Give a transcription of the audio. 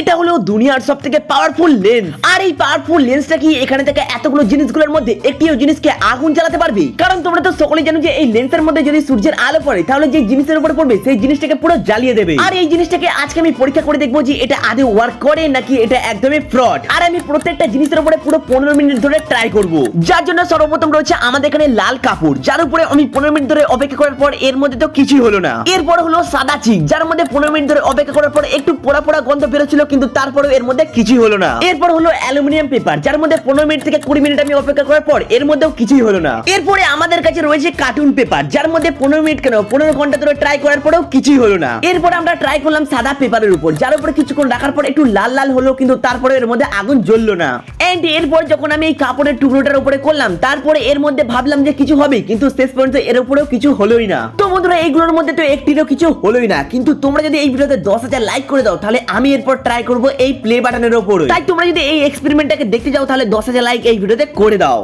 এটা হলো দুনিয়ার সবথেকে পাওয়ারফুল লেন্স। আর এই পাওয়ারফুল লেন্সটা কি এখানে থেকে এতগুলো জিনিসগুলোর মধ্যে একটিও জিনিসকে আগুন জ্বালাতে পারবে? কারণ তোমরা তো সকলেই জানো যে এই লেন্সের মধ্যে যদি সূর্যের আলো পড়ে তাহলে যে জিনিসের উপর পড়বে সেই জিনিসটাকে পুরো জ্বালিয়ে দেবে। আর এই জিনিসটাকে আজকে আমি পরীক্ষা করে দেখবো যে এটা আদৌ ওয়ার্ক করে নাকি এটা একদমই ফ্রড। আর আমি প্রত্যেকটা জিনিসের উপরে পুরো 15 মিনিট ধরে ট্রাই করব। যার জন্য সর্বপ্রথম রয়েছে আমাদের এখানে লাল কাপড়, যার উপরে আমি 15 মিনিট ধরে অপেক্ষা করার পর এর মধ্যে তো কিছুই হলো না। এরপর হলো সাদা চিক, যার মধ্যে 15 মিনিট ধরে অপেক্ষা করার পর একটু পোড়া পোড়া গন্ধ বেরোচ্ছিল, কিন্তু তারপরেও এর মধ্যে কিছুই হলো না। এরপর হলো অ্যালুমিনিয়াম পেপার, যার মধ্যে 15 মিনিট থেকে 20 মিনিট আমি অপেক্ষা করার পর এর মধ্যেও কিছুই হলো না। এরপরে আমাদের কাছে রয়েছে কার্টুন পেপার, যার মধ্যে 15 মিনিট কেন 15 ঘন্টা ধরে ট্রাই করার পরেও কিছুই হলো না। এরপর আমরা ট্রাই করলাম সাদা পেপারের উপর, যার উপরে কিছুক্ষণ রাখার পর একটু লাল লাল হলো, কিন্তু তারপরে এর মধ্যে আগুন জ্বললো না। এন্ড এরপর যখন আমি এই কাপড়ের টুকরোটার উপরে করলাম, তারপরে এর মধ্যে ভাবলাম যে কিছু হবে, কিন্তু শেষ পর্যন্ত এর উপরেও কিছু হলোই না। তো বন্ধুরা, এইগুলোর মধ্যে তো একটিরও কিছু হলোই না। কিন্তু তোমরা যদি এই ভিডিওতে 10,000 লাইক করে দাও, তাহলে আমি এরপর ট্রাই করব এই প্লে বাটনের উপরে। তাই তোমরা যদি এই এক্সপেরিমেন্টটাকে দেখতে যাও, তাহলে 10,000 লাইক এই ভিডিওতে করে দাও।